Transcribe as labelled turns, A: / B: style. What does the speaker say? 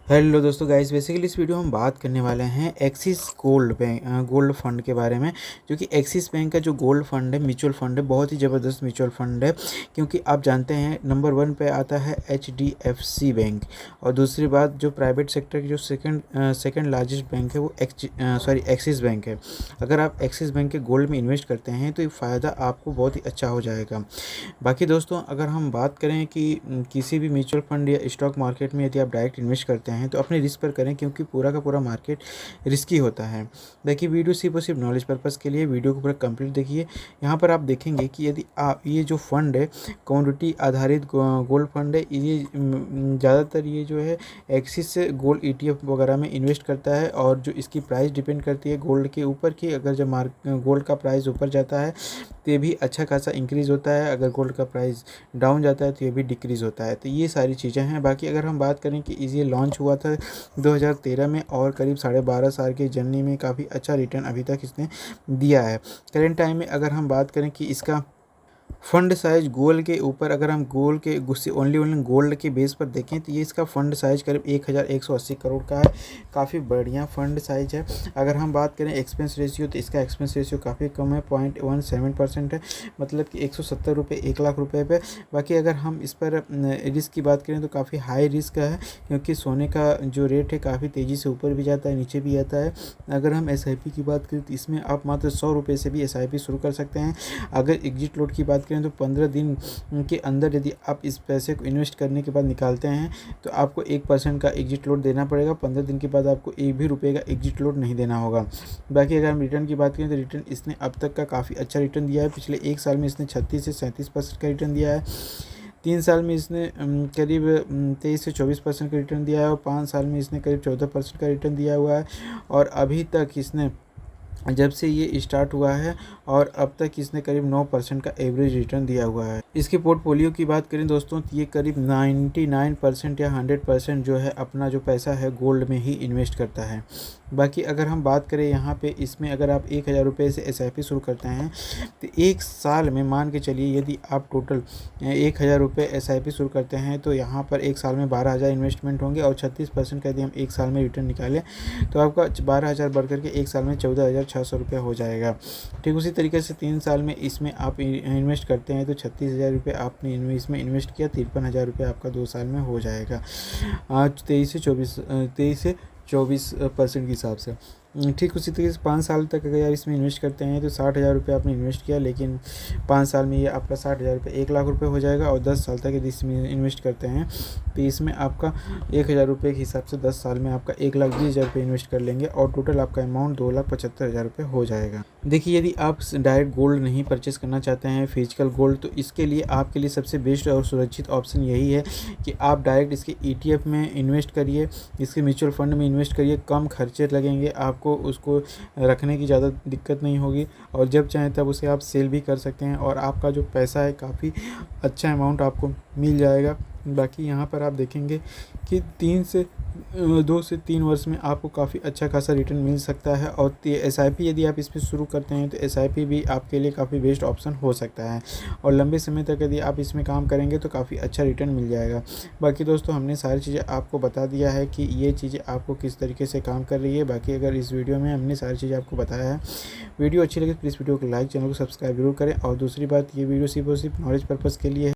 A: Hello दोस्तों guys, basically इस video में हम बात करने वाले हैं axis gold bank gold fund के बारे में। जो कि एक्सिस बैंक का जो गोल्ड फंड है, म्यूचुअल फंड है, बहुत ही ज़बरदस्त म्यूचुअल फंड है। क्योंकि आप जानते हैं नंबर 1 पे आता है HDFC बैंक। और दूसरी बात, जो प्राइवेट सेक्टर की जो सेकंड लार्जेस्ट बैंक है वो एक्सिस बैंक है। अगर आप एक्सिस बैंक के गोल्ड में इन्वेस्ट करते हैं तो ये फ़ायदा आपको बहुत ही अच्छा हो जाएगा। बाकी दोस्तों, अगर हम बात करें कि किसी भी म्यूचुअल फंड या स्टॉक मार्केट में यदि आप डायरेक्ट इन्वेस्ट करते हैं तो अपने रिस्क पर करें, क्योंकि पूरा का पूरा मार्केट रिस्की होता है। देखिए, वीडियो सिर्फ और सिर्फ नॉलेज पर्पज़ के लिए, वीडियो को पूरा कंप्लीट देखिए। यहाँ पर आप देखेंगे कि यदि आप ये जो फंड है, कमोडिटी आधारित गोल्ड फंड है, ये ज़्यादातर ये जो है एक्सिस गोल्ड ETF वगैरह में इन्वेस्ट करता है। और जो इसकी प्राइस डिपेंड करती है गोल्ड के ऊपर कि अगर जब गोल्ड का प्राइस ऊपर जाता है तो ये भी अच्छा खासा इंक्रीज़ होता है, अगर गोल्ड का प्राइस डाउन जाता है तो ये भी डिक्रीज़ होता है। तो ये सारी चीज़ें हैं। बाकी अगर हम बात करें कि ये लॉन्च हुआ था 2013 में, और करीब 12.5 साल की जर्नी में काफ़ी अच्छा रिटर्न अभी तक इसने दिया है। करेंट टाइम में अगर हम बात करें कि इसका फंड साइज गोल्ड के ऊपर, अगर हम गोल्ड के गुस्से ओनली गोल्ड के बेस पर देखें तो ये इसका फंड साइज करीब 1180 करोड़ का है। काफ़ी बढ़िया फंड साइज है। अगर हम बात करें एक्सपेंस रेशियो, तो इसका एक्सपेंस रेशियो काफ़ी कम है, 0.17% है। मतलब कि 170 रुपये 1 लाख रुपये पे। बाकी अगर हम इस पर रिस्क की बात करें तो काफ़ी हाई रिस्क है, क्योंकि सोने का जो रेट है काफ़ी तेज़ी से ऊपर भी जाता है, नीचे भी आता है। अगर हम SIP की बात करें तो इसमें आप मात्र 100 रुपये से भी SIP शुरू कर सकते हैं। अगर एग्जिट लोड की बात करें तो 15 दिन के अंदर यदि आप इस पैसे को इन्वेस्ट करने के बाद निकालते हैं तो आपको 1% का एग्जिट लोड देना पड़ेगा। 15 दिन के बाद आपको 1 भी रुपये का एग्जिट लोड नहीं देना होगा। बाकी अगर हम रिटर्न की बात करें तो रिटर्न इसने अब तक का काफ़ी अच्छा रिटर्न दिया है। पिछले 1 साल में इसने 36 से 37% का रिटर्न दिया है। 3 साल में इसने करीब 23 से 24% का रिटर्न दिया है। और 5 साल में इसने करीब 14% का रिटर्न दिया हुआ है। और अभी तक इसने, जब से ये स्टार्ट हुआ है और अब तक इसने करीब 9% का एवरेज रिटर्न दिया हुआ है। इसके पोर्टफोलियो की बात करें दोस्तों तो ये करीब 99% या 100% जो है अपना जो पैसा है गोल्ड में ही इन्वेस्ट करता है। बाकी अगर हम बात करें यहाँ पे, इसमें अगर आप 1000 रुपये से SIP शुरू करते हैं तो 1 साल में मान के चलिए यदि आप टोटल 1000 रुपये SIP शुरू करते हैं तो यहाँ पर 1 साल में 12,000 इन्वेस्टमेंट होंगे। और 36% का यदि हम 1 साल में रिटर्न निकालें तो आपका 12,000 बढ़ करके 1 साल में 14,600 रुपये हो जाएगा। ठीक उसी तरीके से 3 साल में इसमें आप इन्वेस्ट करते हैं तो 36,000 रुपये आपने इसमें इन्वेस्ट किया, 53,000 रुपये आपका 2 साल में हो जाएगा। आज 23 से 24% के हिसाब से। ठीक उसी तरीके से 5 साल तक अगर आप इसमें इन्वेस्ट करते हैं तो 60,000 रुपये आपने इन्वेस्ट किया, लेकिन 5 साल में ये आपका 60,000 रुपये 1 लाख रुपये हो जाएगा। और 10 साल तक यदि इसमें इन्वेस्ट करते हैं तो इसमें आपका 1,000 रुपये के हिसाब से 10 साल में आपका 1,20,000 रुपये इन्वेस्ट कर लेंगे और टोटल आपका अमाउंट 2,75,000 रुपये हो जाएगा। देखिए, यदि आप डायरेक्ट गोल्ड नहीं परचेस करना चाहते हैं, फिजिकल गोल्ड, तो इसके लिए आपके लिए सबसे बेस्ट और सुरक्षित ऑप्शन यही है कि आप डायरेक्ट इसके ETF में इन्वेस्ट करिए, इसके म्यूचुअल फंड में इन्वेस्ट करिए। कम खर्चे लगेंगे, आपको उसको रखने की ज़्यादा दिक्कत नहीं होगी, और जब चाहें तब उसे आप सेल भी कर सकते हैं और आपका जो पैसा है काफ़ी अच्छा अमाउंट आपको मिल जाएगा। बाकी यहाँ पर आप देखेंगे कि 2 से 3 वर्ष में आपको काफ़ी अच्छा खासा रिटर्न मिल सकता है। और SIP यदि आप इस पर शुरू करते हैं तो SIP भी आपके लिए काफ़ी बेस्ट ऑप्शन हो सकता है। और लंबे समय तक यदि आप इसमें काम करेंगे तो काफ़ी अच्छा रिटर्न मिल जाएगा। बाकी दोस्तों, हमने सारी चीज़ें आपको बता दिया है कि ये चीज़ें आपको किस तरीके से काम कर रही है। बाकी अगर इस वीडियो में हमने सारी चीज़ें आपको बताया है, वीडियो अच्छी लगे तो प्लीज़ वीडियो को लाइक, चैनल को सब्सक्राइब जरूर करें। और दूसरी बात, ये वीडियो सिर्फ और सिर्फ नॉलेज पर्पज़ के लिए है।